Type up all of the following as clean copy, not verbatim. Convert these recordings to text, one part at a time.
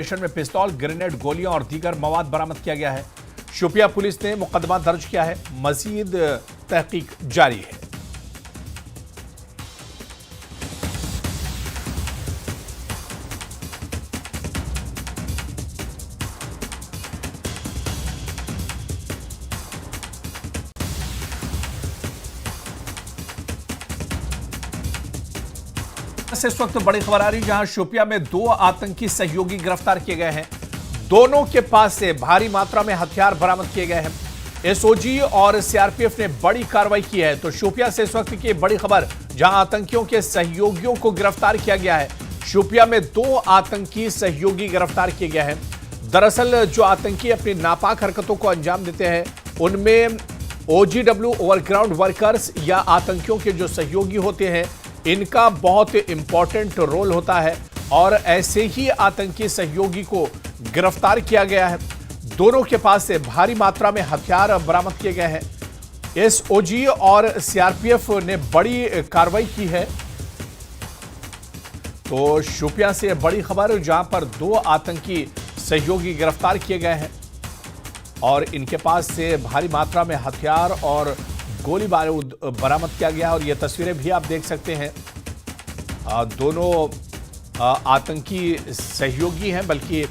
Station में पिस्तौल, grenade, गोलियां और दीगर मवाद बरामद किया गया है। शोपियां पुलिस ने मुकदमा दर्ज किया है। मजीद तहकीक जारी है। इस वक्त बड़ी खबर आ रही जहां शोपियां में 2 आतंकी सहयोगी गिरफ्तार किए गए हैं। दोनों के पास से भारी मात्रा में हथियार बरामद किए गए हैं। एसओजी और सीआरपीएफ ने बड़ी कार्रवाई की है। तो शोपियां से इस वक्त की बड़ी खबर जहां आतंकियों के सहयोगियों को गिरफ्तार किया गया है। शोपियां में 2 आतंकी सहयोगी गिरफ्तार किए गए हैं। दरअसल जो आतंकी अपनी नापाक हरकतों को अंजाम देते हैं उनमें ओजीडब्ल्यू ओवरग्राउंड वर्कर्स या आतंकियों के जो सहयोगी होते हैं इनका बहुत इंपॉर्टेंट रोल होता है और ऐसे ही आतंकी सहयोगी को गिरफ्तार किया गया है। दोनों के पास से भारी मात्रा में हथियार बरामद किए गए हैं। एसओजी और सीआरपीएफ ने बड़ी कार्रवाई की है। तो शोपियां से बड़ी खबर जहां पर 2 आतंकी सहयोगी गिरफ्तार किए गए हैं और इनके पास से भारी मात्रा में हथियार और गोली बारूद बरामद किया गया और ये तस्वीरें भी आप देख सकते हैं। दोनों आतंकी सहयोगी हैं, बल्कि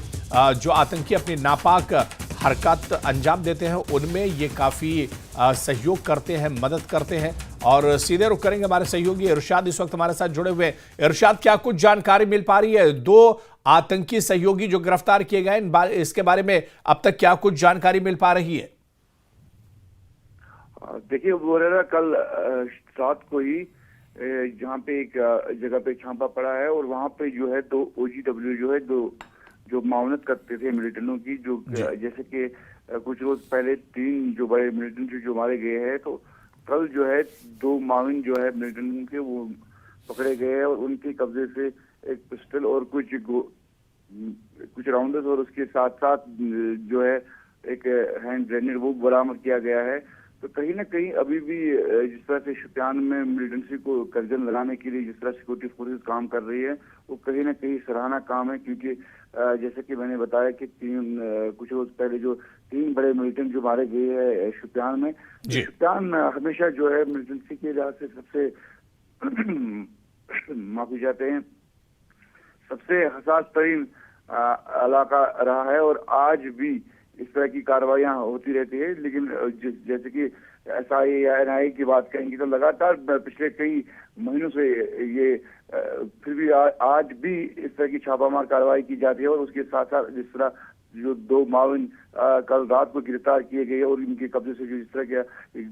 जो आतंकी अपनी नापाक हरकत अंजाम देते हैं उनमें ये काफ़ी सहयोग करते हैं, मदद करते हैं। और सीधे रुख करेंगे हमारे सहयोगी इरशाद इस वक्त हमारे साथ जुड़े हुए। इरशाद, क्या कुछ जानकारी मिल पा रही है? 2 आतंकी सहयोगी जो गिरफ्तार किए गए इसके बारे में अब तक क्या कुछ जानकारी मिल पा रही है? देखिए बोरेरा कल रात को ही जहाँ पे एक जगह पे छापा पड़ा है और वहाँ पे जो है 2 ओजीडब्ल्यू जो है जो मावनत करते थे मिलिटेंटों की, जो जैसे कि कुछ रोज पहले 3 जो बड़े मिलिटेंट जो मारे गए हैं, तो कल जो है 2 माविन जो है मिलिटेंटों के वो पकड़े गए हैं और उनके कब्जे से एक पिस्टल और कुछ राउंडर्स और उसके साथ साथ जो है एक हैंड ग्रेनेड वो बरामद किया गया है। तो कहीं ना कहीं अभी भी जिस तरह से शोपियान में मिलिटेंसी को कर्जन लगाने के लिए जिस तरह सिक्योरिटी फोर्सेस काम कर रही है वो कहीं ना कहीं सराहना काम है, क्योंकि जैसे कि मैंने बताया कि कुछ रोज पहले जो 3 बड़े मिलिटेंट जो मारे गए हैं शोपियान में, शोपियान हमेशा जो है मिलिटेंसी के लिहाज से सबसे माफी चाहते हैं, सबसे हसास तरीन इलाका रहा है और आज भी इस तरह की कार्रवाइयां होती रहती है। लेकिन जैसे कि एसआई या एनआई की बात करेंगे तो लगातार पिछले कई महीनों से ये फिर भी आज भी इस तरह की छापामार कार्रवाई की जाती है और उसके साथ साथ जिस तरह जो 2 माविन कल रात को गिरफ्तार किए गए और इनके कब्जे से जो जिस तरह का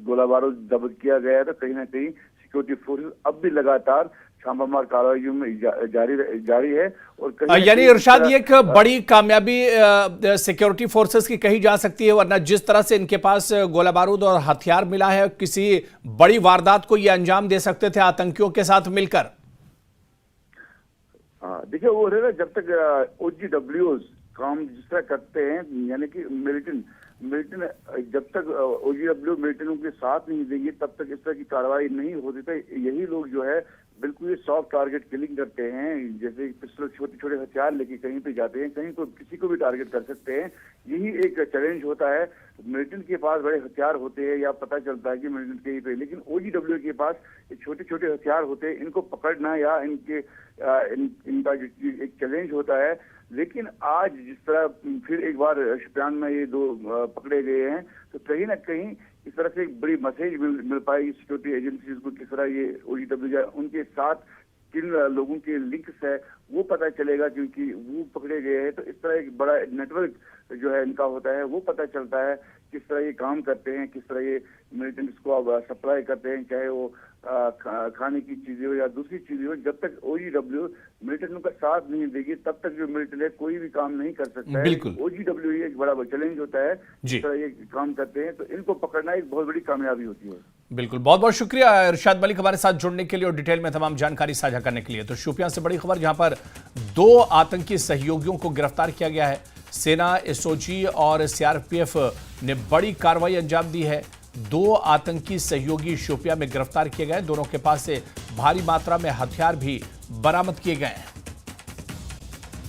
गोला बारूद जब्त किया गया है, तो कहीं ना कहीं सिक्योरिटी फोर्सेस अब भी लगातार छापामार कार्रवाइयों में जारी है। और यानी इरशाद ये एक बड़ी कामयाबी सिक्योरिटी फोर्सेस की कही जा सकती है, वरना जिस तरह से इनके पास गोला बारूद और हथियार मिला है किसी बड़ी वारदात को ये अंजाम दे सकते थे आतंकियों के साथ मिलकर। देखिए वो है ना, जब तक ओजीडब्ल्यूज काम जिस तरह करते हैं, यानी कि मिलिटेंट जब तक ओजीडब्ल्यू मिलिटेंटों के साथ नहीं देंगे तब तक इस तरह की कार्रवाई नहीं होती। तो यही लोग जो है बिल्कुल ये सॉफ्ट टारगेट किलिंग करते हैं, जैसे पिस्टल छोटे छोटे हथियार लेके कहीं पे जाते हैं, कहीं को किसी को भी टारगेट कर सकते हैं। यही एक चैलेंज होता है। मिलिटेंट के पास बड़े हथियार होते हैं या पता चलता है कि मिलिटेंट कहीं पे, लेकिन ओजीडब्ल्यू के पास छोटे छोटे हथियार होते हैं, इनको पकड़ना या इनका एक चैलेंज होता है। लेकिन आज जिस तरह फिर एक बार शोपियान में ये 2 पकड़े गए हैं, तो कहीं ना कहीं इस तरह से एक बड़ी मैसेज मिल पाएगी सिक्योरिटी एजेंसीज को, किस तरह ये ओजीडब्ल्यू उनके साथ किन लोगों के लिंक्स है वो पता चलेगा, क्योंकि वो पकड़े गए हैं। तो इस तरह एक बड़ा नेटवर्क जो है इनका होता है, वो पता चलता है किस तरह ये काम करते हैं, किस तरह ये मिलिटेंट्स को अब सप्लाई करते हैं, चाहे वो खाने की चीजें हो या दूसरी चीजें हो। जब तक ओजीडब्ल्यू मिलिटेंटों का साथ नहीं देगी तब तक जो मिलिटेंट है कोई भी काम नहीं कर सकता है। ओजीडब्ल्यू ये एक बड़ा चैलेंज होता है, जिस तरह ये काम करते हैं, तो इनको पकड़ना एक बहुत बड़ी कामयाबी होती है। बिल्कुल, बहुत बहुत शुक्रिया इरशाद मलिक हमारे साथ जुड़ने के लिए और डिटेल में तमाम जानकारी साझा करने के लिए। तो शोपियां से बड़ी खबर जहां पर 2 आतंकी सहयोगियों को गिरफ्तार किया गया है। सेना, एसओजी और सीआरपीएफ ने बड़ी कार्रवाई अंजाम दी है। 2 आतंकी सहयोगी शोपियां में गिरफ्तार किए गए। दोनों के पास से भारी मात्रा में हथियार भी बरामद किए गए हैं।